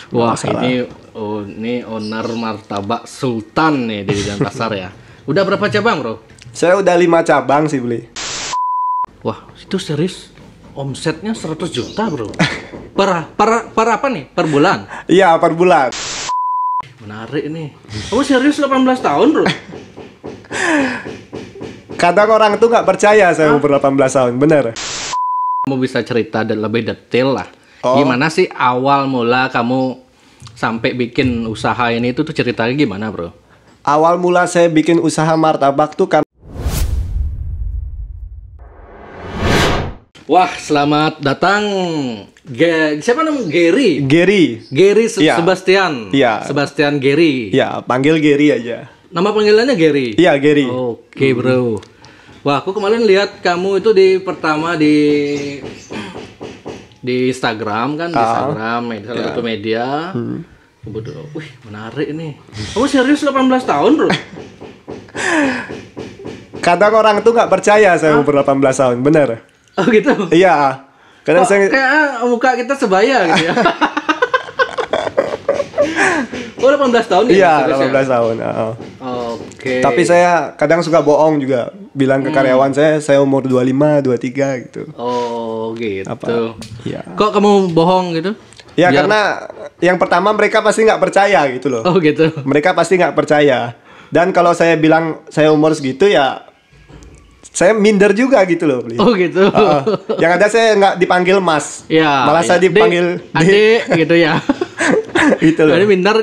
Wah, ini owner martabak Sultan nih di Denpasar ya. Udah berapa cabang, Bro? Saya udah 5 cabang sih beli. Wah, itu serius. Omsetnya 100 juta, Bro. Per apa nih? Per bulan? Iya, per bulan. Menarik nih. Kamu serius 18 tahun, Bro? Kadang orang tuh nggak percaya saya umur 18 tahun, bener. Kamu bisa cerita lebih detail lah. Oh. Gimana sih awal mula kamu sampai bikin usaha ini tuh ceritanya gimana, Bro? Awal mula saya bikin usaha martabak tuh kan. Wah, selamat datang. Siapa namanya? Gary. Iya. Sebastian. Iya. Sebastian Gary. Ya, panggil Gary aja. Nama panggilannya Gary. Iya, Gary. Oke, Bro. Wah, aku kemarin lihat kamu itu pertama di Instagram kan, di Instagram, salah satu media. Kebetulan, wih, menarik nih. Kamu serius 18 tahun, Bro? Kadang orang tuh nggak percaya saya umur 18 tahun, bener. Oh gitu? Iya. Kadang saya kayak muka kita sebaya gitu ya. Oh, 18 tahun ya? Iya, 18 tahun. Oke. Tapi saya kadang suka bohong juga. Bilang ke karyawan saya umur 25, 23 gitu. Oh, gitu. Iya. Kok kamu bohong gitu? Ya karena yang pertama mereka pasti nggak percaya gitu loh. Oh gitu. Mereka pasti nggak percaya. Dan kalau saya bilang saya umur segitu ya saya minder juga gitu loh. Oh gitu. Yang ada saya nggak dipanggil Mas. Ya. Malah saya dipanggil Adik gitu ya. Gitu loh. Jadi minder,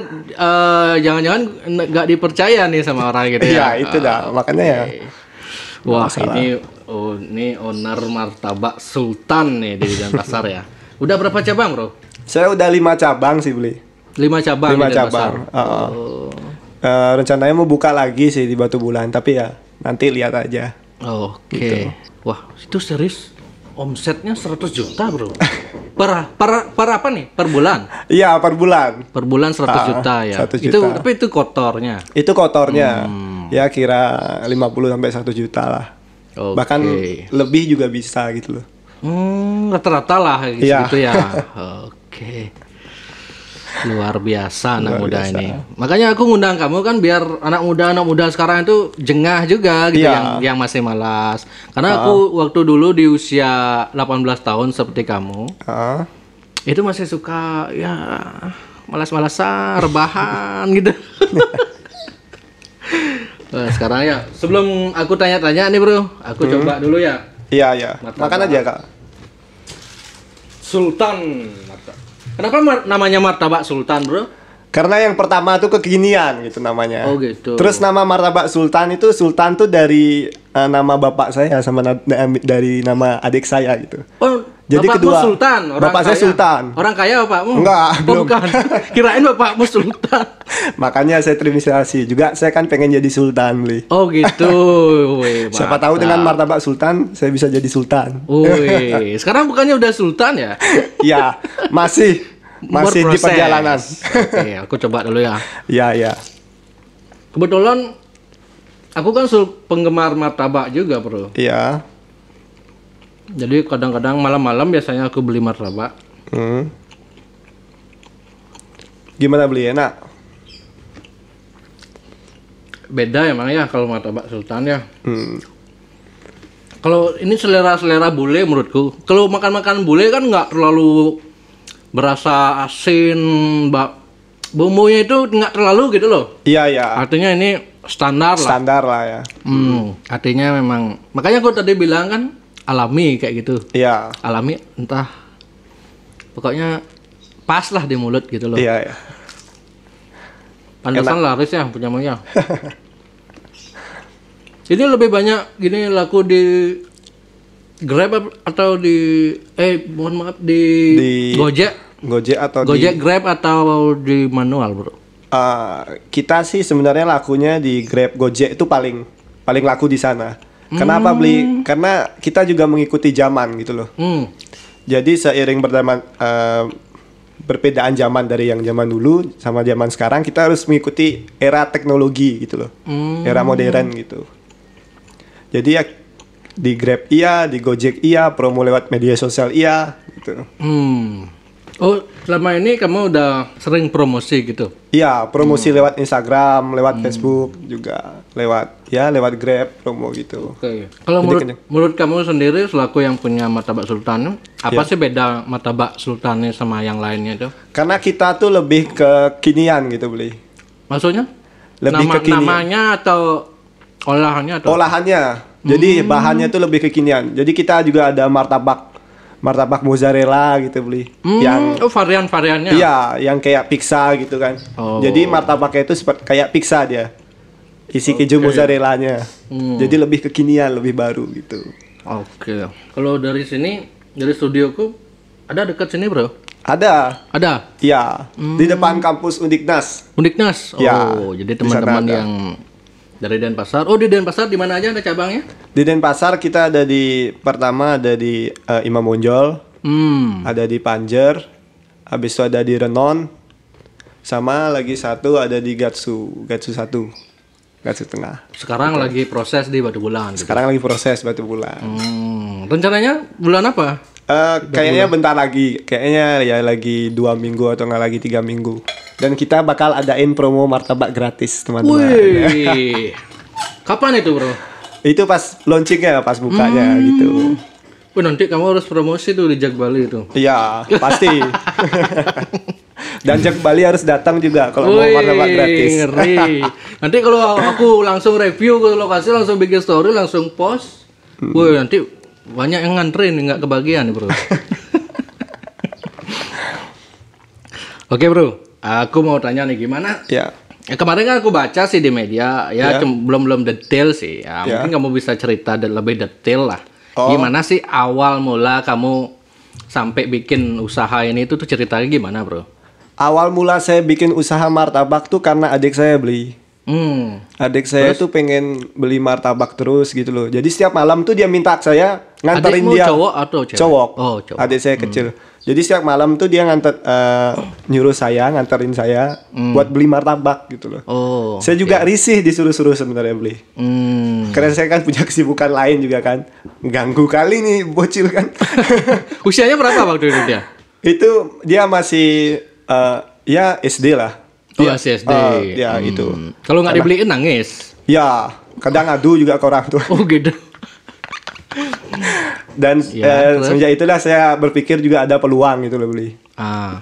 jangan-jangan nggak dipercaya nih sama orang gitu ya. Iya, itu dah. Makanya ya. Wah, ini owner martabak Sultan nih di Denpasar ya. Udah berapa cabang, Bro? Saya udah 5 cabang sih beli. 5 cabang. 5 cabang. Rencananya mau buka lagi sih di Batu Bulan, tapi ya nanti lihat aja. Oke. Gitu. Wah, itu serius. Omsetnya 100 juta, Bro. Per apa nih? Per bulan? Iya, per bulan. Per bulan 100 juta ya. 100 juta. Tapi itu kotornya. Itu kotornya. Ya kira 50 sampai 1 juta lah. Oke. Bahkan lebih juga bisa gitu loh. Rata-rata lah gitu, Iya. gitu ya. Oke. Luar biasa anak muda biasa. ini. Makanya aku ngundang kamu kan biar anak muda sekarang itu jengah juga gitu, Iya. yang masih malas. Karena aku waktu dulu di usia 18 tahun seperti kamu, itu masih suka ya malas-malasan, rebahan gitu. Nah, sekarang ya, sebelum aku tanya-tanya nih, Bro, aku coba dulu ya. Iya. Martabak. Makan aja, Kak. Sultan. Kenapa namanya martabak Sultan, Bro? Karena yang pertama tuh kekinian gitu namanya. Oh gitu. Terus nama martabak Sultan itu Sultan tuh dari nama bapak saya sama dari nama adik saya gitu. Oh, jadi bapakmu kedua Sultan, orang bapak saya kaya. Sultan. Orang kaya bapakmu? Enggak, Oh, belum. bukan. Kirain bapakmu Sultan. Makanya saya terinspirasi juga, saya kan pengen jadi Sultan beli. Oh gitu. Wih, Siapa tahu dengan martabak Sultan saya bisa jadi Sultan. Wih, sekarang bukannya udah Sultan ya? Ya, masih di Berproses. perjalanan. Oke, aku coba dulu ya. Ya. Kebetulan aku kan penggemar martabak juga, Bro. Iya. Jadi kadang-kadang malam-malam biasanya aku beli martabak. Gimana beli, enak? Beda emang ya kalau martabak Sultan ya. Kalau ini selera bule menurutku. Kalau makan bule kan nggak terlalu berasa asin, bumbunya itu nggak terlalu gitu loh. Iya. Artinya ini standar lah. Standar lah ya. Artinya memang, makanya aku tadi bilang kan alami kayak gitu. Iya. Alami entah, pokoknya pas lah di mulut gitu loh. Iya. Pantesan laris ya punya Maya. Ini lebih banyak gini laku di Grab atau di mohon maaf di Gojek. Gojek atau Gojek, Grab atau di manual, Bro? Kita sih sebenarnya lakunya di Grab, Gojek itu paling laku di sana. Kenapa beli? Karena kita juga mengikuti zaman gitu loh. Jadi seiring perbedaan zaman dari yang zaman dulu sama zaman sekarang, kita harus mengikuti era teknologi gitu loh. Era modern gitu. Jadi ya di Grab iya, di Gojek iya, promo lewat media sosial iya gitu. Oh, selama ini kamu udah sering promosi gitu? Iya, promosi lewat Instagram, lewat Facebook juga, lewat Grab promo gitu. Oke. Kalau menurut kamu sendiri selaku yang punya martabak sultan, apa sih beda martabak sultannya sama yang lainnya itu? Karena kita tuh lebih kekinian gitu beli. Maksudnya? Lebih kekinian. Namanya atau olahannya atau? Olahannya. Jadi bahannya tuh lebih kekinian. Jadi kita juga ada martabak mozzarella gitu beli. Yang varian-variannya. Iya, yang kayak pizza gitu kan. Oh. Jadi martabaknya itu seperti kayak pizza dia. Isi keju mozzarellanya. Jadi lebih kekinian, lebih baru gitu. Oke. Kalau dari sini, dari studioku ada dekat sini, Bro? Ada. Iya, di depan kampus Undiknas. Undiknas. Oh, ya, jadi teman-teman yang dari Denpasar. Oh, di Denpasar di mana aja ada cabangnya? Di Denpasar kita ada pertama ada di Imam Bonjol, ada di Panjer, habis itu ada di Renon, sama lagi satu ada di Gatsu 1, Gatsu Tengah. Sekarang lagi proses di Batu Bulan. Sekarang lagi proses Batu Bulan. Rencananya bulan apa? Kayaknya bentar lagi, kayaknya ya lagi 2 minggu atau nggak lagi 3 minggu. Dan kita bakal adain promo martabak gratis, teman-teman. Wih. Kapan itu, Bro? Itu pas launchingnya, pas bukanya gitu. Wih, nanti kamu harus promosi tuh di Jak Bali itu. Iya, pasti. Dan Jak Bali harus datang juga kalau mau martabak gratis. Ngeri. Nanti kalau aku langsung review ke lokasi, langsung bikin story, langsung post. Wih, nanti banyak yang nganterin, nggak kebagian nih, Bro. Oke, Bro. Aku mau tanya nih gimana? Ya. Kemarin kan aku baca sih di media, belum detail sih. Mungkin kamu bisa cerita lebih detail lah. Gimana sih awal mula kamu sampai bikin usaha ini tuh ceritanya gimana, Bro? Awal mula saya bikin usaha martabak tuh karena adik saya beli. Adik saya tuh pengen beli martabak terus gitu loh. Jadi setiap malam tuh dia minta saya nganterin Adikmu dia. Cowok atau cewek? Cowok. Oh, cowok. Adik saya kecil. Jadi setiap malam tuh dia nyuruh saya, nganterin saya buat beli martabak gitu loh. Oh. Saya juga risih disuruh-suruh sebenarnya beli. Karena saya kan punya kesibukan lain juga kan. Ganggu kali nih bocil kan. Usianya berapa waktu itu dia? Itu dia masih ya SD lah. Oh, SD. Ya itu. Kalau nggak dibeliin nangis. Ya, kadang adu juga ke orang tua. Oh gitu. Dan semenjak itulah saya berpikir juga ada peluang gitu loh beli.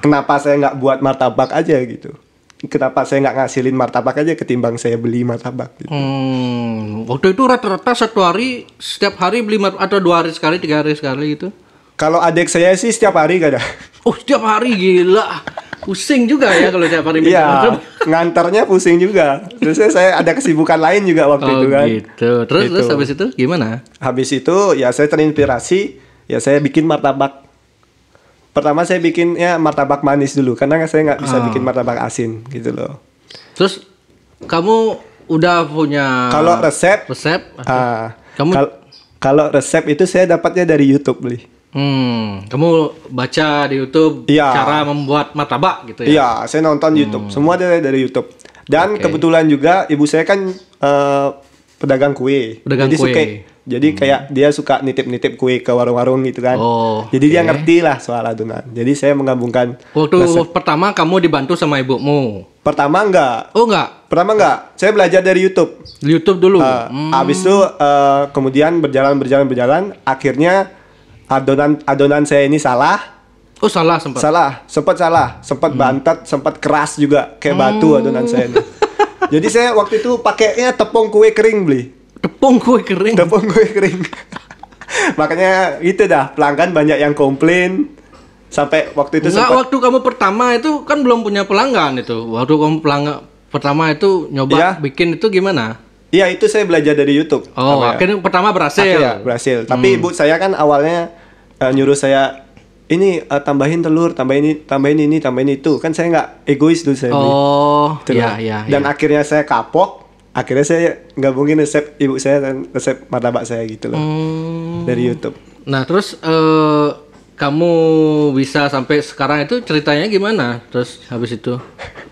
Kenapa saya nggak buat martabak aja gitu? Kenapa saya nggak ngasilin martabak aja ketimbang saya beli martabak? Gitu. Waktu itu rata-rata setiap hari beli martabak atau 2 hari sekali, 3 hari sekali gitu? Kalau adik saya sih setiap hari kadang. Oh setiap hari, gila. Pusing juga ya kalau setiap hari beli martabak. Ngantarnya pusing juga. Terus saya ada kesibukan lain juga waktu itu kan. Gitu. Terus habis itu gimana? Habis itu ya saya terinspirasi, ya saya bikin martabak. Pertama saya bikin ya martabak manis dulu, karena saya nggak bisa bikin martabak asin gitu loh. Terus kamu udah punya kalau resep? Kalau resep itu saya dapatnya dari YouTube beli. Kamu baca di YouTube cara membuat martabak gitu ya? Iya, saya nonton YouTube. Semua dari YouTube. Dan kebetulan juga ibu saya kan pedagang kue. Jadi kayak dia suka nitip-nitip kue ke warung-warung gitu kan. Jadi dia ngerti lah soal adonan. Jadi saya menggabungkan. Waktu pertama kamu dibantu sama ibumu? Pertama enggak. Oh enggak? Pertama enggak. Saya belajar dari YouTube. YouTube dulu? Habis itu kemudian berjalan. Akhirnya adonan saya ini salah. Oh salah sempat? Sempat bantet, sempat keras juga kayak batu adonan saya ini. Jadi saya waktu itu pakainya tepung kue kering beli. Tepung kue kering? Tepung kue kering. Makanya gitu dah, pelanggan banyak yang komplain. Sampai waktu itu waktu kamu pertama itu kan belum punya pelanggan itu. Waktu kamu pertama itu nyoba bikin itu gimana? Iya, itu saya belajar dari YouTube. Akhirnya pertama berhasil. Akhirnya berhasil. Tapi ibu saya kan awalnya nyuruh saya ini tambahin telur, tambahin ini, tambahin itu. Kan saya nggak egois dulu saya beli. Iya. Dan akhirnya saya kapok. Akhirnya saya gabungin resep ibu saya dan resep martabak saya gitu loh. Dari YouTube. Nah, terus kamu bisa sampai sekarang itu ceritanya gimana? Terus habis itu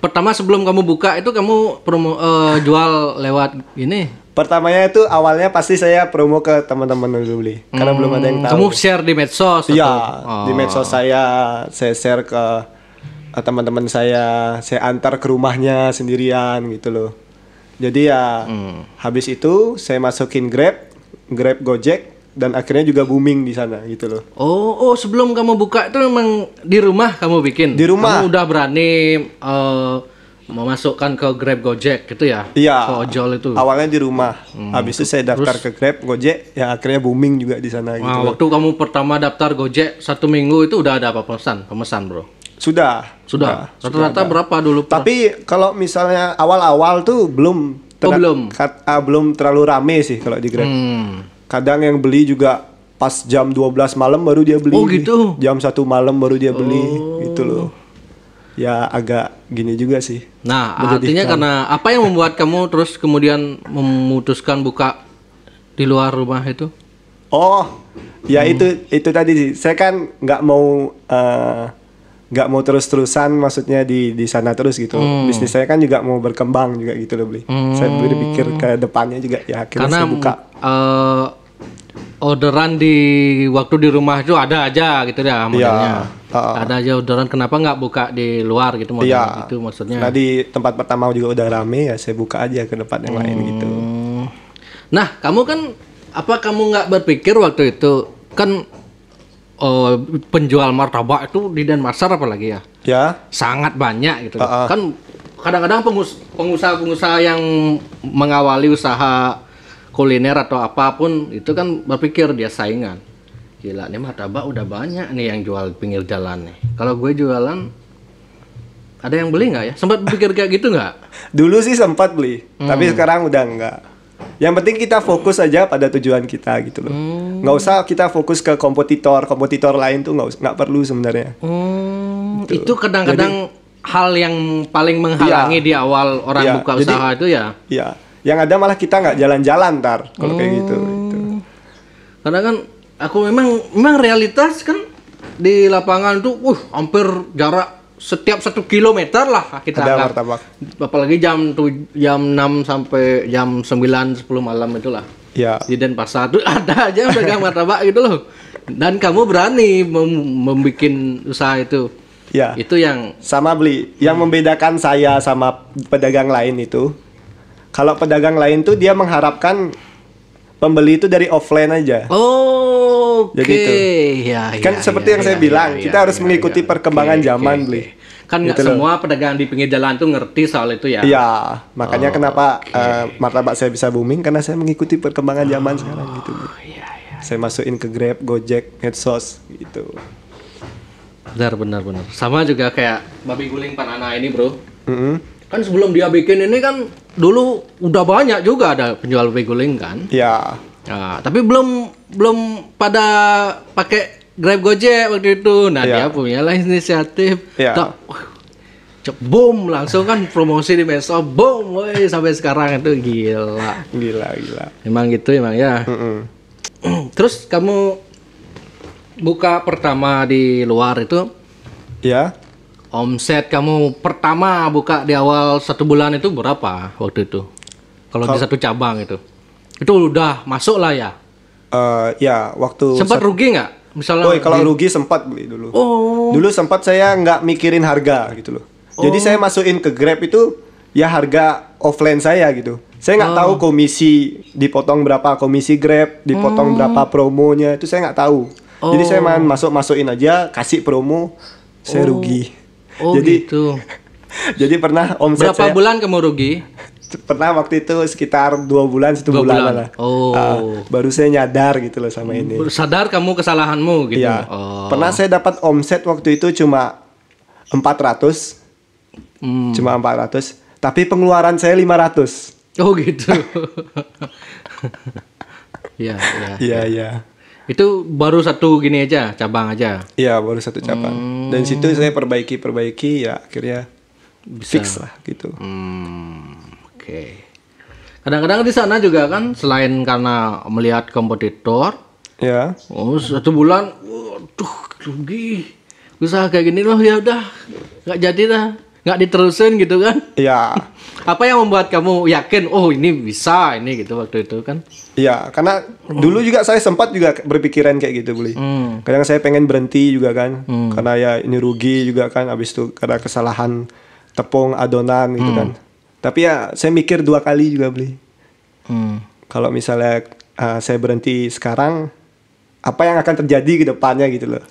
pertama sebelum kamu buka itu kamu jual lewat ini? Pertamanya itu awalnya pasti saya promo ke teman-teman dulu beli, karena belum ada yang tahu. Kamu share di medsos? Iya, di medsos saya share ke teman-teman saya antar ke rumahnya sendirian gitu loh. Jadi ya habis itu saya masukin Grab, Gojek, dan akhirnya juga booming di sana gitu loh. Oh, sebelum kamu buka itu memang di rumah kamu bikin? Di rumah. Kamu udah berani memasukkan ke Grab, Gojek gitu ya? Iya. Ke ojol itu? Awalnya di rumah. Habis itu saya daftar ke Grab, Gojek, ya akhirnya booming juga di sana gitu. Waktu kamu pertama daftar Gojek 1 minggu itu udah ada apa pemesan bro? Sudah. Rata-rata berapa dulu? Tapi kalau misalnya awal-awal tuh belum terlalu rame sih kalau di Grab. Kadang yang beli juga pas jam 12 malam baru dia beli. Oh gitu? Jam 1 malam baru dia beli gitu loh. Ya agak gini juga sih. Nah, artinya karena apa yang membuat kamu terus kemudian memutuskan buka di luar rumah itu? Oh, ya itu tadi sih. Saya kan nggak mau terus-terusan, maksudnya di sana terus gitu. Bisnis saya kan juga mau berkembang juga gitu loh beli. Saya berpikir ke depannya juga ya akhirnya karena saya buka. Orderan di waktu di rumah itu ada aja gitu ya modelnya. Ada aja orderan, kenapa nggak buka di luar gitu modelnya? Itu maksudnya. Nah di tempat pertama juga udah rame ya saya buka aja ke tempat yang lain gitu. Nah kamu kan kamu nggak berpikir waktu itu kan penjual martabak itu di Denpasar apalagi ya? Ya. Sangat banyak gitu. Kan kadang-kadang pengusaha-pengusaha yang mengawali usaha kuliner atau apapun itu kan berpikir dia saingan. Gila nih martabak udah banyak nih yang jual pinggir jalan nih. Kalau gue jualan ada yang beli nggak ya? Sempat pikir kayak gitu nggak? Dulu sih sempat beli, tapi sekarang udah enggak. Yang penting kita fokus aja pada tujuan kita gitu loh. Nggak usah kita fokus ke kompetitor lain tuh nggak perlu sebenarnya. Itu kadang-kadang hal yang paling menghalangi di awal orang buka usaha itu ya. Iya. Yang ada malah kita nggak jalan-jalan kalau kayak gitu. Karena kan aku memang realitas kan di lapangan tuh, hampir jarak setiap 1 kilometer lah kita ada martabak. Apalagi jam 6 sampai jam 9-10 malam itulah. Ya. Di Denpasar tuh ada aja pedagang martabak gitu loh. Dan kamu berani membuat usaha itu. Ya. Itu yang sama beli. Yang membedakan saya sama pedagang lain itu, kalau pedagang lain tuh dia mengharapkan pembeli itu dari offline aja. Oh, jadi itu. Kan seperti yang saya bilang, kita harus mengikuti perkembangan zaman, beli. Kan nggak semua pedagang di pinggir jalan tuh ngerti soal itu ya. Iya, makanya kenapa martabak saya bisa booming karena saya mengikuti perkembangan zaman sekarang gitu. Saya masukin ke Grab, Gojek, medsos gitu. Benar. Sama juga kayak babi guling Panana ini, bro. Kan sebelum dia bikin ini kan dulu udah banyak juga ada penjual babi guling kan? Iya. Nah, tapi belum pada pakai Grab, Gojek waktu itu. Nah, dia punya lah inisiatif. Boom, langsung kan promosi di medsos, boom, woy, sampai sekarang itu gila. Emang gitu emang ya. Terus kamu buka pertama di luar itu? Ya. Omset kamu pertama buka di awal 1 bulan itu berapa waktu itu? Kalau di satu cabang itu udah masuk lah ya? Ya waktu sempat rugi nggak? Misalnya kalau rugi sempat beli dulu. Dulu sempat saya nggak mikirin harga gitu loh. Jadi saya masukin ke Grab itu ya harga offline saya gitu. Saya nggak tahu komisi dipotong berapa, komisi Grab dipotong berapa promonya itu saya nggak tahu. Jadi saya masukin aja, kasih promo, saya rugi. Jadi gitu. Jadi pernah omset berapa bulan kamu rugi? Pernah waktu itu sekitar 2 bulan, 1 bulan lah. Baru saya nyadar gitu loh sama ini. Sadar kamu kesalahanmu gitu. Iya. Pernah saya dapat omset waktu itu cuma 400. Cuma 400, tapi pengeluaran saya 500. Oh gitu. Iya. Itu baru satu gini aja, cabang aja? Iya, baru satu cabang. Dan situ saya perbaiki ya akhirnya fix lah gitu. Oke. Kadang-kadang di sana juga kan selain karena melihat kompetitor, ya. 1 bulan, waduh rugi. Usaha kayak gini loh ya udah nggak jadi lah. nggak diterusin gitu kan? Iya. Apa yang membuat kamu yakin, oh ini bisa, ini gitu waktu itu kan? Iya, karena dulu juga saya sempat juga berpikiran kayak gitu, Beli. Kadang saya pengen berhenti juga kan, karena ya ini rugi juga kan, habis itu karena kesalahan tepung adonan gitu kan. Tapi ya saya mikir 2 kali juga, Beli. Kalau misalnya saya berhenti sekarang, apa yang akan terjadi ke depannya gitu loh.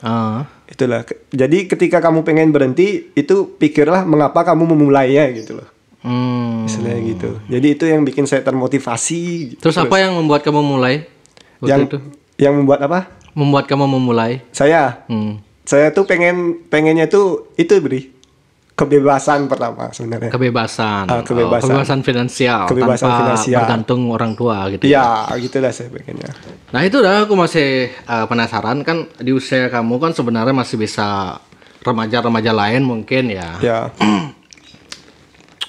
Itulah. Jadi ketika kamu pengen berhenti, itu pikirlah mengapa kamu memulainya gitu loh. Misalnya gitu. Jadi itu yang bikin saya termotivasi. Terus apa yang membuat kamu mulai? Yang membuat apa? Membuat kamu memulai? Saya tuh pengennya tuh itu, Bri. Kebebasan pertama sebenarnya. Kebebasan finansial. Kebebasan tanpa finansial. bergantung orang tua gitu. Ya, gitulah saya pengennya. Nah itu dah aku masih penasaran kan, di usia kamu kan sebenarnya masih bisa remaja-remaja lain mungkin ya. Ya.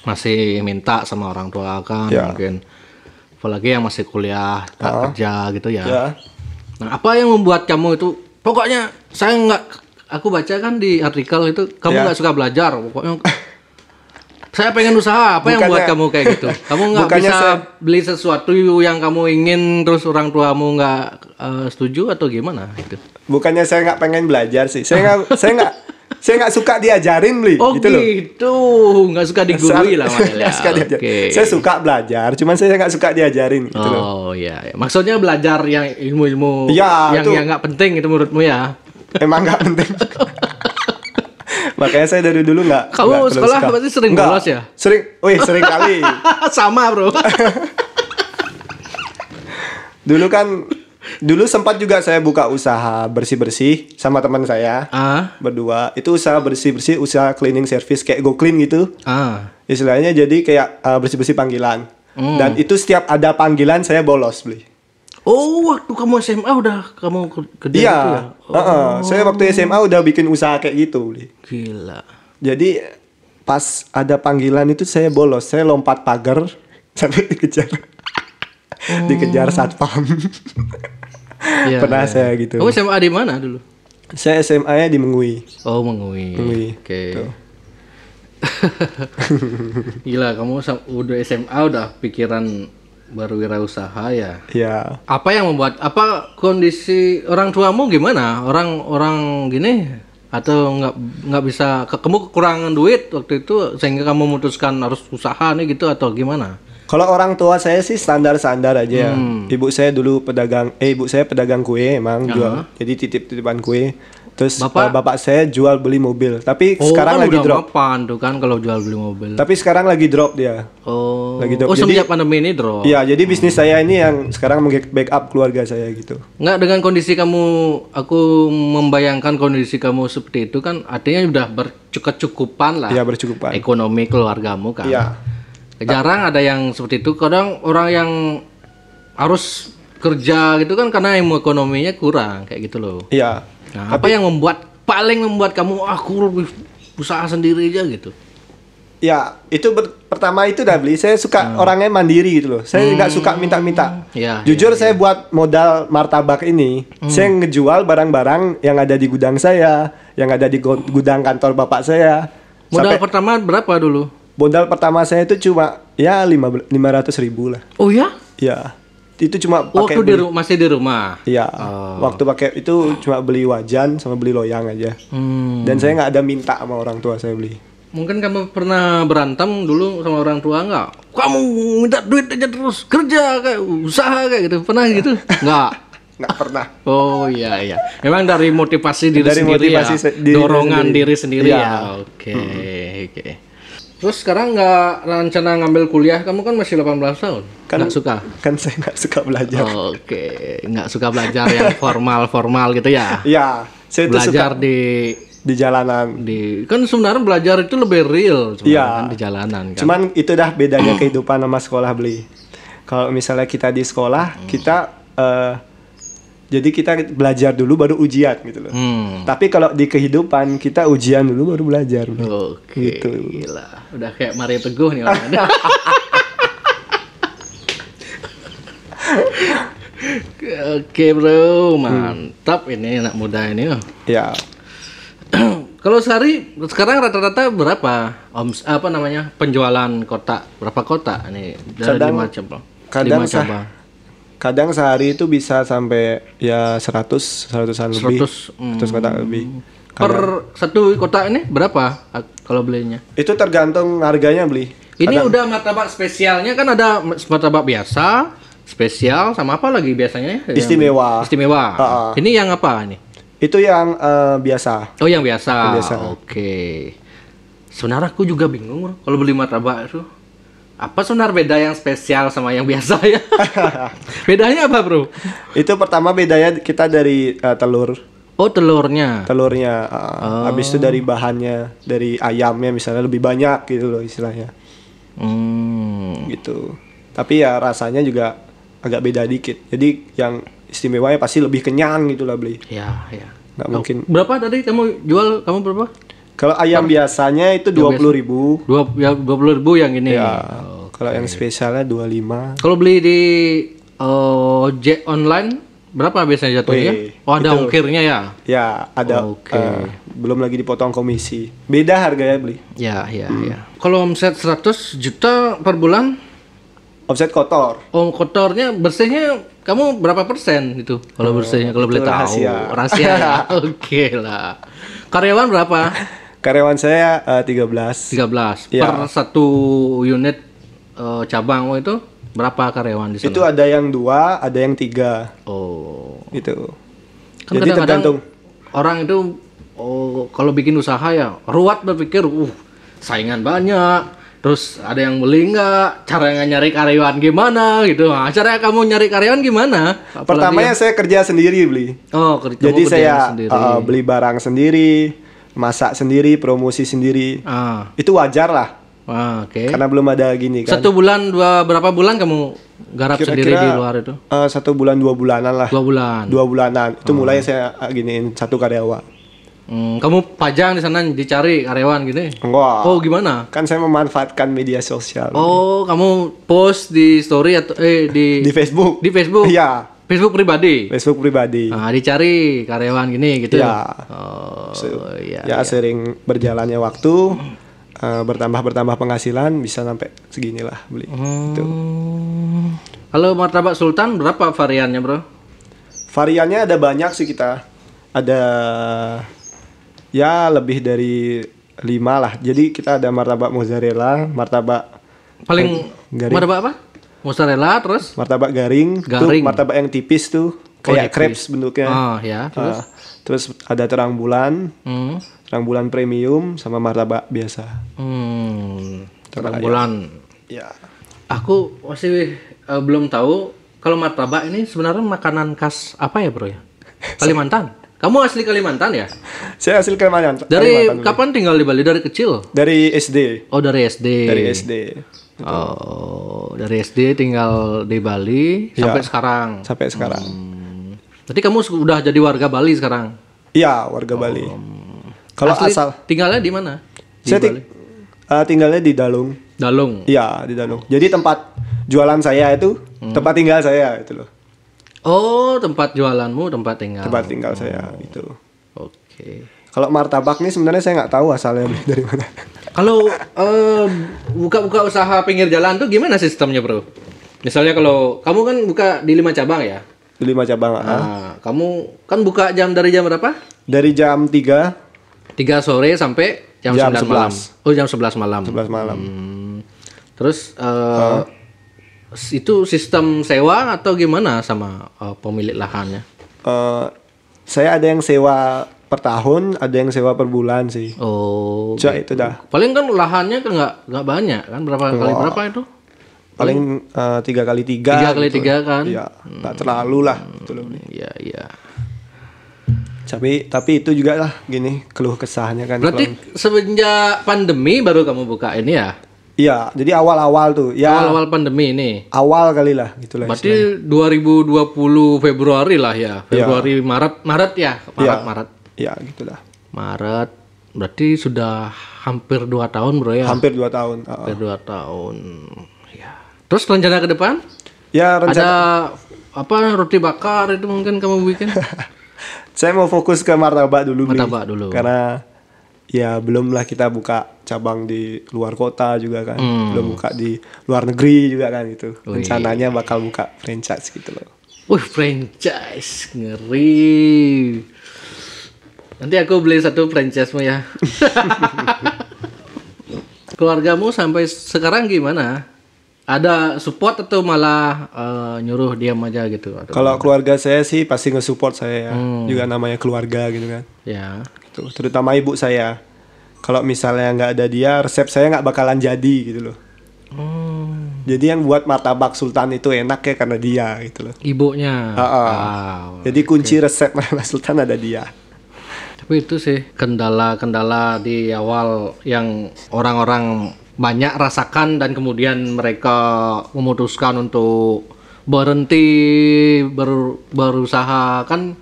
Masih minta sama orang tua kan mungkin, apalagi yang masih kuliah kerja gitu ya. Nah apa yang membuat kamu itu, pokoknya aku baca kan di artikel itu kamu nggak suka belajar, pokoknya saya pengen usaha. Apa yang membuat kamu kayak gitu? Kamu nggak bisa beli sesuatu yang kamu ingin terus orang tuamu nggak setuju atau gimana gitu? Bukannya saya nggak pengen belajar sih, saya nggak suka diajarin, Bli. Oh gitu loh. Nggak suka digurui lah Nggak suka diajarin. Saya suka belajar, cuman saya nggak suka diajarin gitu loh. Oh iya, maksudnya belajar yang ilmu-ilmu yang nggak penting itu menurutmu ya? Emang nggak penting. Makanya saya dari dulu nggak. Kamu sekolah pasti sering bolos ya? Sering kali. Sama bro. Dulu sempat juga saya buka usaha bersih-bersih sama teman saya berdua. Itu usaha bersih-bersih, usaha cleaning service kayak Go Clean gitu. Istilahnya jadi kayak bersih-bersih panggilan. Dan itu setiap ada panggilan saya bolos, Beli. Oh, waktu kamu SMA udah kamu kerja gitu ya? Saya waktu SMA udah bikin usaha kayak gitu, Beli. Gila. Jadi pas ada panggilan itu saya bolos, saya lompat pagar sampai dikejar. Dikejar satpam. Pernah saya gitu. Kamu SMA di mana dulu? Saya SMA-nya di Mengui. Oh, Mengui. Oke. Gila, kamu udah SMA udah pikiran berwirausaha ya? Iya. Apa yang membuat, kondisi orang tuamu gimana? Orang gini atau nggak bisa, kamu kekurangan duit waktu itu sehingga kamu memutuskan harus usaha nih gitu atau gimana? Kalau orang tua saya sih standar-standar aja ya. Ibu saya pedagang kue emang jual. Jadi titip-titipan kue. Terus bapak saya jual beli mobil. Tapi sekarang lagi drop. Mapan tuh kan kalau jual beli mobil. Tapi sekarang lagi drop dia. Lagi drop. Semenjak pandemi ini drop. Iya, jadi bisnis saya ini yang sekarang backup keluarga saya gitu. Nggak, dengan kondisi kamu, aku membayangkan kondisi kamu seperti itu kan artinya udah bercukupan lah. Iya, bercukupan. Ekonomi keluargamu kan. Iya. Jarang ada yang seperti itu. Kadang orang yang harus kerja gitu kan karena ilmu ekonominya kurang kayak gitu loh. Iya. Nah, apa yang paling membuat kamu aku lebih usaha sendiri aja gitu? Ya, itu pertama itu dah, Beli. Saya suka orangnya mandiri gitu loh. Saya nggak suka minta-minta. Jujur saya buat modal martabak ini, saya ngejual barang-barang yang ada di gudang saya, yang ada di gudang kantor bapak saya. Modal pertama berapa dulu? Modal pertama saya itu cuma ya 500.000 lah. Oh ya? Ya. Itu cuma pakai masih di rumah. Iya. Waktu pakai itu cuma beli wajan sama beli loyang aja. Dan saya nggak ada minta sama orang tua saya beli. Mungkin kamu pernah berantem dulu sama orang tua nggak? Kamu minta duit aja terus, kerja kayak usaha kayak gitu. Pernah gitu? Nggak pernah. Oh iya. Memang dari motivasi diri sendiri ya. Dorongan diri sendiri ya. Oke. Terus sekarang nggak rencana ngambil kuliah? Kamu kan masih 18 tahun. Nggak suka? Kan saya nggak suka belajar. Oke. Nggak suka belajar yang formal gitu ya? Iya. Saya belajar suka di jalanan. Kan sebenarnya belajar itu lebih real kan di jalanan kan. Cuman itu dah bedanya kehidupan sama sekolah, Beli. Kalau misalnya kita di sekolah, jadi kita belajar dulu baru ujian gitu loh. Tapi kalau di kehidupan kita ujian dulu baru belajar. Oke. Gitu. Gila. Udah kayak Mario Teguh nih orangnya. Oke bro, mantap ini anak muda ini. Ya. Kalau sehari sekarang rata-rata berapa penjualan kotak? Berapa kotak nih dari lima cabang? Kadang sehari itu bisa sampai ya 100-an lebih. 100 kotak lebih. Per satu kotak ini berapa kalau belinya? Itu tergantung harganya beli. Ini udah martabak spesialnya, kan ada martabak biasa, spesial, sama apa lagi biasanya? Istimewa. Ini yang apa ini? Itu yang biasa. Oh, yang biasa. Oke. Sebenarnya aku juga bingung kalau beli martabak itu. Apa sebenarnya beda yang spesial sama yang biasa ya? Bedanya apa, Bro? Itu pertama bedanya kita dari telur. Oh, telurnya. Habis itu dari bahannya, dari ayamnya misalnya lebih banyak gitu loh istilahnya. Gitu. Tapi ya rasanya juga agak beda dikit. Jadi yang istimewanya pasti lebih kenyang gitu lah beli. Ya. Nggak mungkin. Berapa tadi kamu jual? Kamu berapa? Kalau ayam biasanya itu 20.000. 20.000 yang ini. Ya. Kalau yang spesialnya 25. Kalau beli di ojek online berapa biasanya jatuhnya? Oh, ada ongkirnya ya? Ya, ada. Belum lagi dipotong komisi. Beda harganya beli. Ya. Kalau omset 100 juta per bulan? Omset kotor. Kotornya, bersihnya kamu berapa persen itu? Kalau bersihnya, kalau boleh tahu. Rahasia ya? Oke lah. Karyawan berapa? Karyawan saya 13. Ya. Per satu unit cabang itu berapa karyawan di sana? Itu ada yang 2, ada yang 3. Oh. Gitu. Kan jadi kadang-kadang orang itu kalau bikin usaha ya ruwet berpikir, saingan banyak, terus ada yang beli nggak, cara nyari karyawan gimana gitu. Nah, cara kamu nyari karyawan gimana? Pertamanya saya kerja sendiri beli. Jadi saya beli barang sendiri, masak sendiri, promosi sendiri. Itu wajar lah. Oke. Karena belum ada gini kan. 1 bulan, berapa bulan kamu garap sendiri di luar itu? 1 bulan 2 bulanan lah. 2 bulan. 2 bulanan. Itu mulai saya giniin 1 karyawan. Kamu pajang di sana dicari karyawan gini? Enggak. Oh, gimana? Kan saya memanfaatkan media sosial. Oh, kamu post di story atau di Facebook? Di Facebook. Iya. Facebook pribadi. Facebook pribadi. Nah, dicari karyawan gini gitu. Ya. Ya, sering berjalannya waktu, bertambah penghasilan, bisa sampai seginilah beli. Gitu. Kalau martabak Sultan berapa variannya, Bro? Variannya ada banyak sih kita. Ada ya lebih dari 5 lah. Jadi kita ada martabak mozzarella, martabak garing. Martabak apa? Mozzarella, terus martabak garing. Tuh, martabak yang tipis tuh, kayak crepes bentuknya. Ya, terus ada terang bulan. Terang bulan premium sama martabak biasa. Terang bulan. Ya. Aku masih belum tahu kalau martabak ini sebenarnya makanan khas apa ya, Bro ya? Kalimantan. Kamu asli Kalimantan ya? Saya asli Kalimantan. Dari kapan tinggal di Bali? Dari kecil? Dari SD. Oh, dari SD. Dari SD. Oh, dari SD tinggal di Bali sampai sekarang. Sampai sekarang. Berarti kamu sudah jadi warga Bali sekarang? Iya, warga Bali. Kalau asal tinggalnya di mana? Saya tinggalnya di Dalung. Dalung. Iya, di Dalung. Jadi tempat jualan saya itu tempat tinggal saya itu loh. Oh, tempat jualanmu, tempat tinggal. Tempat tinggal saya gitu. Oke. Kalau martabak nih sebenarnya saya nggak tahu asalnya dari mana. Kalau buka-buka usaha pinggir jalan tuh gimana sistemnya, Bro? Misalnya kalau kamu kan buka di 5 cabang ya? Di 5 cabang. Kamu kan buka dari jam berapa? Dari jam 3 sore sampai jam 9 malam. Oh, jam 11 malam. 11 malam. Terus itu sistem sewa atau gimana sama pemilik lahannya? Saya ada yang sewa per tahun, ada yang sewa per bulan sih. Oh. Itu dah. Paling kan lahannya kan nggak banyak kan? Berapa itu? Paling 3 kali 3. 3 kali 3 kan? Iya, nggak terlalu lah. Iya. Tapi itu juga lah gini keluh kesahnya kan. Berarti semenjak pandemi baru kamu buka ini ya? Iya, jadi awal-awal tuh. Ya, awal-awal pandemi ini. Awal kali lah gitulah. Berarti 2020 Februari lah ya. Februari, Maret ya. Maret. Iya, gitulah. Maret. Berarti sudah hampir 2 tahun, Bro ya. Hampir 2 tahun. Hampir 2 tahun. Ya. Terus rencana ke depan? Ya, ada roti bakar itu mungkin kamu bikin? Saya mau fokus ke martabak dulu. Martabak dulu. Karena ya belum lah kita buka cabang di luar kota juga kan. Belum buka di luar negeri juga kan gitu. Rencananya bakal buka franchise gitu loh. Franchise. Ngeri. Nanti aku beli satu franchise-mu ya. Keluargamu sampai sekarang gimana? Ada support atau malah nyuruh diam aja gitu? Kalau keluarga saya sih pasti nge-support saya ya. Juga namanya keluarga gitu kan. Ya. Gitu. Terutama ibu saya. Kalau misalnya nggak ada dia, resep saya nggak bakalan jadi gitu loh. Jadi yang buat martabak sultan itu enak ya karena dia gitu loh. Ibunya. Jadi kunci resep martabak sultan ada dia. Tapi itu sih kendala-kendala di awal yang orang-orang banyak rasakan dan kemudian mereka memutuskan untuk berhenti berusaha kan.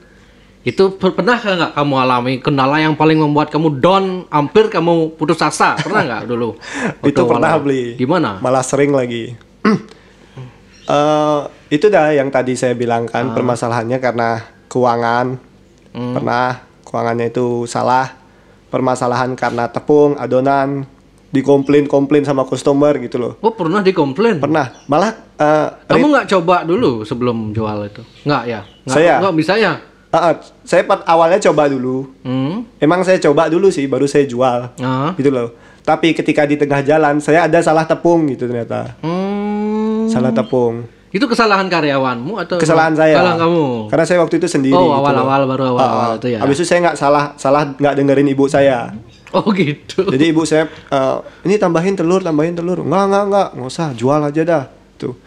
Itu pernah nggak kamu alami kendala yang paling membuat kamu down, hampir kamu putus asa? Pernah nggak dulu? Itu pernah beli. Gimana? Malah sering lagi. Itu dah yang tadi saya bilang kan, permasalahannya karena keuangan. Pernah keuangannya itu salah. Permasalahan karena tepung, adonan, dikomplain sama customer gitu loh. Oh, pernah dikomplain? Pernah. Malah kamu nggak coba dulu sebelum jual itu? Nggak ya? Nggak bisa ya? Saya awalnya coba dulu. Emang saya coba dulu sih, baru saya jual. Gitu loh. Tapi ketika di tengah jalan, saya ada salah tepung gitu ternyata. Salah tepung. Itu kesalahan karyawanmu atau kesalahan saya? Kesalahan kamu. Karena saya waktu itu sendiri. Oh, awal-awal baru awal itu ya. Habis itu saya nggak salah nggak dengerin ibu saya. Oh gitu. Jadi ibu saya ini tambahin telur. Enggak usah, jual aja dah. Tuh.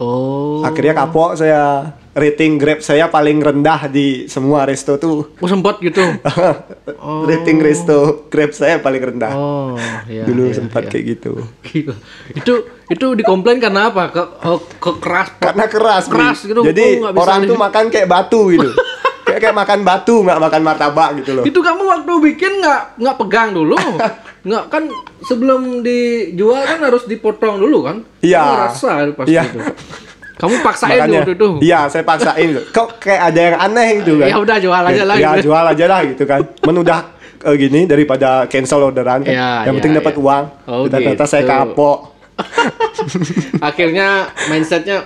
Oh. Akhirnya kapok saya. Rating Grab saya paling rendah di semua resto tuh. Oh, sempat gitu. Rating resto Grab saya paling rendah. Oh, iya. Dulu sempat kayak gitu. Gila. Itu dikomplain karena apa? Keras. Karena keras gitu. Jadi orang tuh makan kayak batu gitu. kayak makan batu, nggak makan martabak gitu loh. Itu kamu waktu bikin nggak pegang dulu? Nggak kan sebelum dijual kan harus dipotong dulu kan? Iya. Rasa pasti itu. Kamu paksain waktu itu? Iya, saya paksain. Kok kayak ada yang aneh gitu kan? Ya udah jual aja lah. Ya jual aja lah gitu kan. Menudah gini daripada cancel orderan kan. Yang penting dapat uang. Oh, ternyata gitu. saya kapok. Akhirnya mindsetnya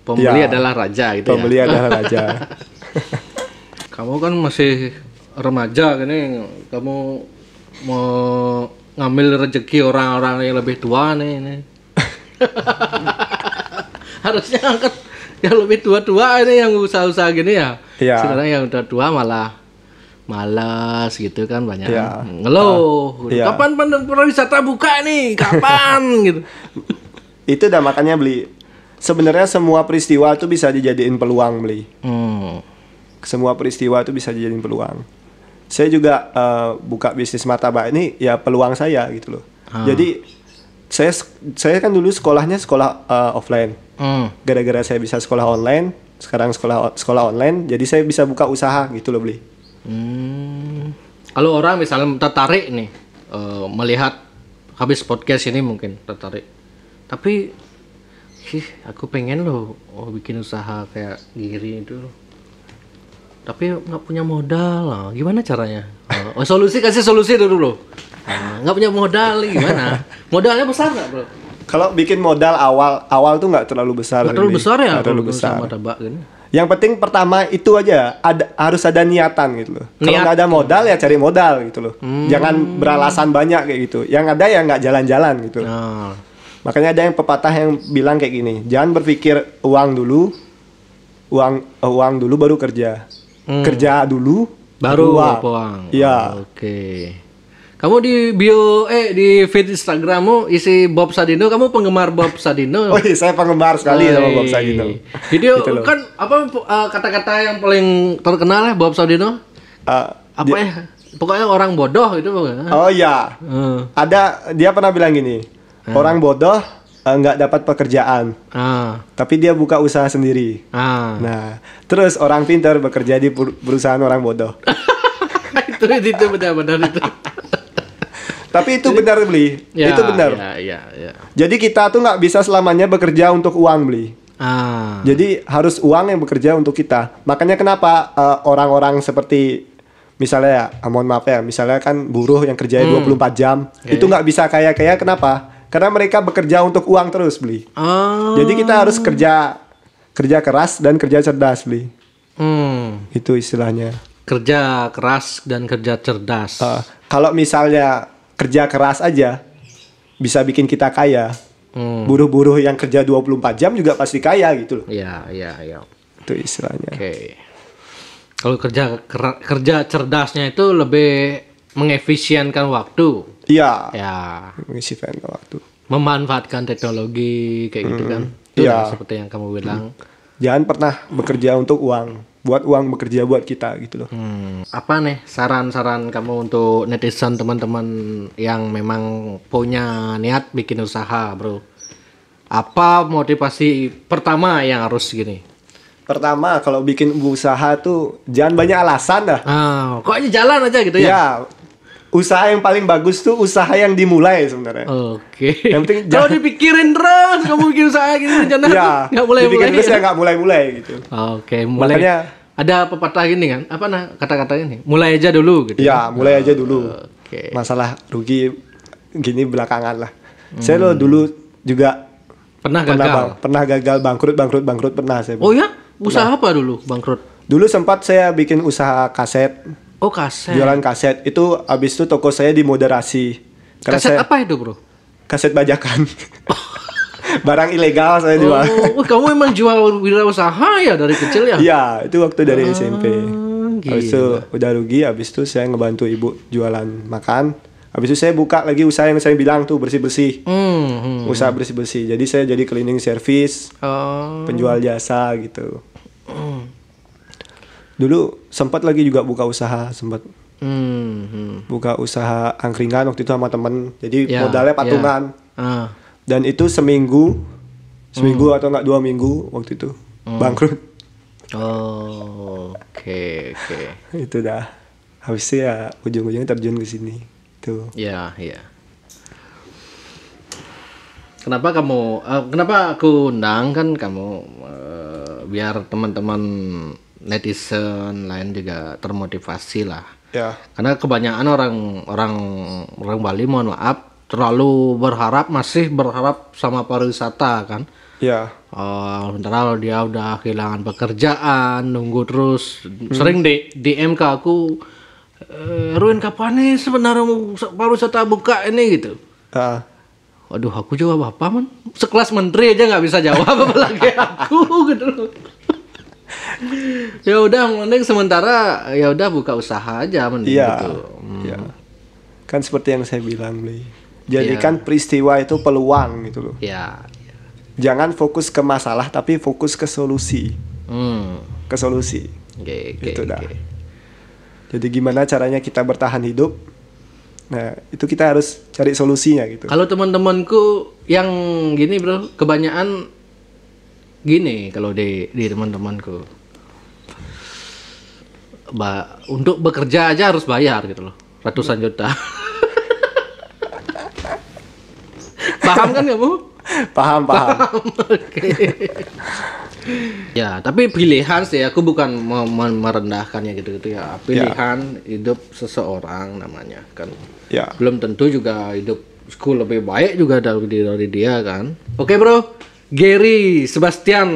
pembeli adalah raja gitu. Pembeli adalah raja. Kamu kan masih remaja gini, kamu mau ngambil rezeki orang-orang yang lebih tua nih. Harusnya angkat yang lebih tua-tua ini yang usaha-usaha gini ya. Sekarang yang udah tua malah malas gitu kan, banyak ngeluh. Kapan pariwisata buka nih? Kapan gitu. Itu dah makanya beli. Sebenarnya semua peristiwa itu bisa dijadiin peluang beli. Semua peristiwa itu bisa dijadiin peluang. Saya juga buka bisnis martabak ini ya peluang saya gitu loh. Jadi saya kan dulu sekolahnya sekolah offline. Gara-gara saya bisa sekolah online, sekarang sekolah online, jadi saya bisa buka usaha gitu loh beli. Kalau orang misalnya tertarik nih melihat habis podcast ini mungkin tertarik, tapi aku pengen loh bikin usaha kayak Giri itu, tapi nggak punya modal lah. Gimana caranya? Kasih solusi dulu loh. Nggak punya modal gimana? Modalnya besar nggak bro? Kalau bikin modal awal tuh nggak terlalu besar. Nggak terlalu besar ya? Nggak terlalu besar. Gini. Yang penting pertama itu aja, harus ada niatan gitu loh. Kalau nggak ada modal ya cari modal gitu loh. Jangan beralasan banyak kayak gitu. Yang ada ya nggak jalan-jalan gitu. Makanya ada yang pepatah yang bilang kayak gini, jangan berpikir uang dulu baru kerja. Kerja dulu baru uang. Iya. Oke. Kamu di bio di feed Instagrammu isi Bob Sadino, kamu penggemar Bob Sadino? Oh iya, saya penggemar sekali sama Bob Sadino. Video gitu kan apa kata-kata yang paling terkenal ya Bob Sadino? Ya? Pokoknya orang bodoh itu pokoknya. Oh iya. Ada dia pernah bilang gini. Orang bodoh nggak dapat pekerjaan. Tapi dia buka usaha sendiri. Nah, terus orang pintar bekerja di perusahaan orang bodoh. itu benar-benar itu. Tapi itu benar beli, itu benar. Ya. Jadi kita tuh nggak bisa selamanya bekerja untuk uang beli. Jadi harus uang yang bekerja untuk kita. Makanya kenapa orang-orang seperti misalnya ya, mohon maaf ya, misalnya kan buruh yang kerjanya 24 jam, itu nggak bisa kaya kenapa? Karena mereka bekerja untuk uang terus, Bli. Jadi kita harus kerja keras dan kerja cerdas, Bli. Itu istilahnya. Kerja keras dan kerja cerdas. Kalau misalnya kerja keras aja bisa bikin kita kaya. Buruh-buruh yang kerja 24 jam juga pasti kaya gitu loh. Iya. Itu istilahnya. Oke. Kalau kerja cerdasnya itu lebih mengefisienkan waktu. Iya. Ya. Mengefisienkan waktu. Memanfaatkan teknologi kayak gitu kan. Itu seperti yang kamu bilang. Jangan pernah bekerja untuk uang. Buat uang bekerja buat kita gitu loh. Apa nih saran-saran kamu untuk netizen teman-teman yang memang punya niat bikin usaha, bro? Apa motivasi pertama yang harus gini? Pertama, kalau bikin usaha tuh jangan banyak alasan dah. Kok aja jalan aja gitu ya? Ya, usaha yang paling bagus tuh usaha yang dimulai sebenarnya. Oke. Yang penting kalau dipikirin terus kamu bikin usaha gitu jangan nggak mulai-mulai. Dipikirin terus ya nggak mulai-mulai gitu. Oke, mulai. Makanya ada pepatah gini kan? Apa kata-katanya nih? Mulai aja dulu gitu. Ya, mulai aja dulu. Oke. Masalah rugi gini belakangan lah. Saya dulu juga pernah gagal bangkrut pernah saya. Oh ya? Usaha apa dulu bangkrut? Dulu sempat saya bikin usaha kaset. Oh, kaset. Jualan kaset. Itu abis itu toko saya dimoderasi. Kaset apa itu, bro? Kaset bajakan. Barang ilegal saya jual. Oh, kamu emang jual wirausaha ya dari kecil ya? Iya, itu waktu dari SMP. Habis itu udah rugi, habis itu saya ngebantu ibu jualan makan. Habis itu saya buka lagi usaha yang saya bilang tuh bersih-bersih. Usaha bersih-bersih. Jadi saya jadi cleaning service, penjual jasa gitu. Dulu sempat lagi juga buka usaha, buka usaha angkringan waktu itu sama temen. Jadi modalnya patungan. Dan itu seminggu atau enggak 2 minggu waktu itu bangkrut. Oke. Itu dah. Habis itu ya ujung-ujungnya terjun ke sini. Tuh. Iya. Kenapa aku undang kan kamu biar teman-teman netizen lain juga termotivasi lah. Ya. Karena kebanyakan orang Bali, mohon maaf, terlalu masih berharap sama pariwisata kan. Ya. Sementara dia udah kehilangan pekerjaan, nunggu terus. Sering DM ke aku, Ruin kapan nih sebenarnya pariwisata buka ini gitu. Waduh, aku jawab apa man? Sekelas menteri aja nggak bisa jawab apalagi aku gitu. Ya udah, mending sementara ya udah buka usaha aja mending gitu. Iya. Kan seperti yang saya bilang, Bli. Jadikan peristiwa itu peluang gitu loh. Iya. Jangan fokus ke masalah tapi fokus ke solusi. Ke solusi. Itu dah. Jadi gimana caranya kita bertahan hidup? Nah, itu kita harus cari solusinya gitu. Kalau teman-temanku yang gini, bro, kebanyakan gini kalau di teman-temanku. Untuk bekerja aja harus bayar gitu loh. Ratusan juta. Paham kan kamu? Paham. Oke. Ya, tapi pilihan sih, aku bukan merendahkannya gitu ya. Pilihan hidup seseorang namanya kan. Ya. Belum tentu juga hidupku lebih baik juga dari dia kan. Oke, bro. Gary Sebastian,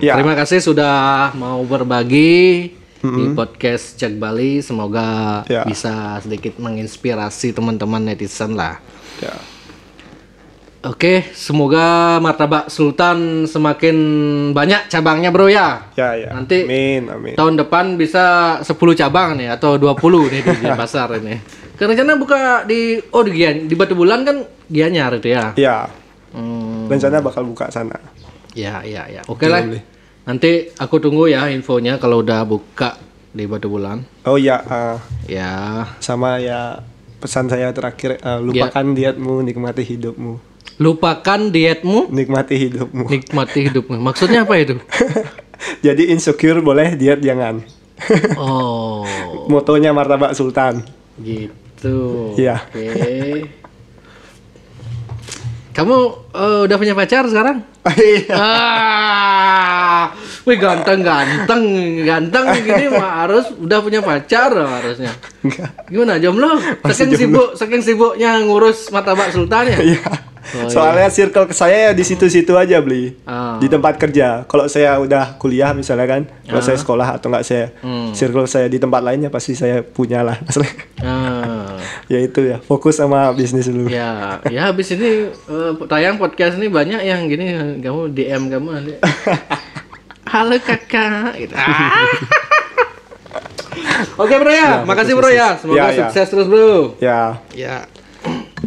terima kasih sudah mau berbagi di podcast Cek Bali. Semoga bisa sedikit menginspirasi teman-teman netizen lah. Ya. Oke, semoga Martabak Sultan semakin banyak cabangnya, bro ya. Ya. Nanti amin. Tahun depan bisa 10 cabang nih atau 20 nih di pasar ini. Karena buka di Batu Bulan kan Gianyar itu ya. Iya. Rencana bakal buka sana. Ya. Oke lah. Nanti aku tunggu ya infonya kalau udah buka di Batu Bulan. Oh iya. Ya. Sama ya pesan saya terakhir, lupakan dietmu, nikmati hidupmu. Lupakan dietmu, nikmati hidupmu. Nikmati hidupmu. Maksudnya apa itu? Jadi insecure boleh, diet jangan. Oh. Motonya Martabak Sultan. Gitu. Iya. Oke. Kamu udah punya pacar sekarang? Iya. Wih ganteng gini mah harus udah punya pacar harusnya. Gimana jomblo? Saking sibuknya ngurus martabak sultan ya. Iya. Soalnya circle saya ya di situ-situ aja beli. Di tempat kerja. Kalau saya udah kuliah misalnya kan, kalau saya sekolah atau enggak saya circle saya di tempat lainnya pasti saya punya lah. Ya itu ya, fokus sama bisnis dulu. Ya habis ini tayang podcast ini banyak yang gini kamu DM kamu nanti. Halo kakak gitu. Oke bro ya, makasih bro ya. Semoga sukses terus bro. Ya.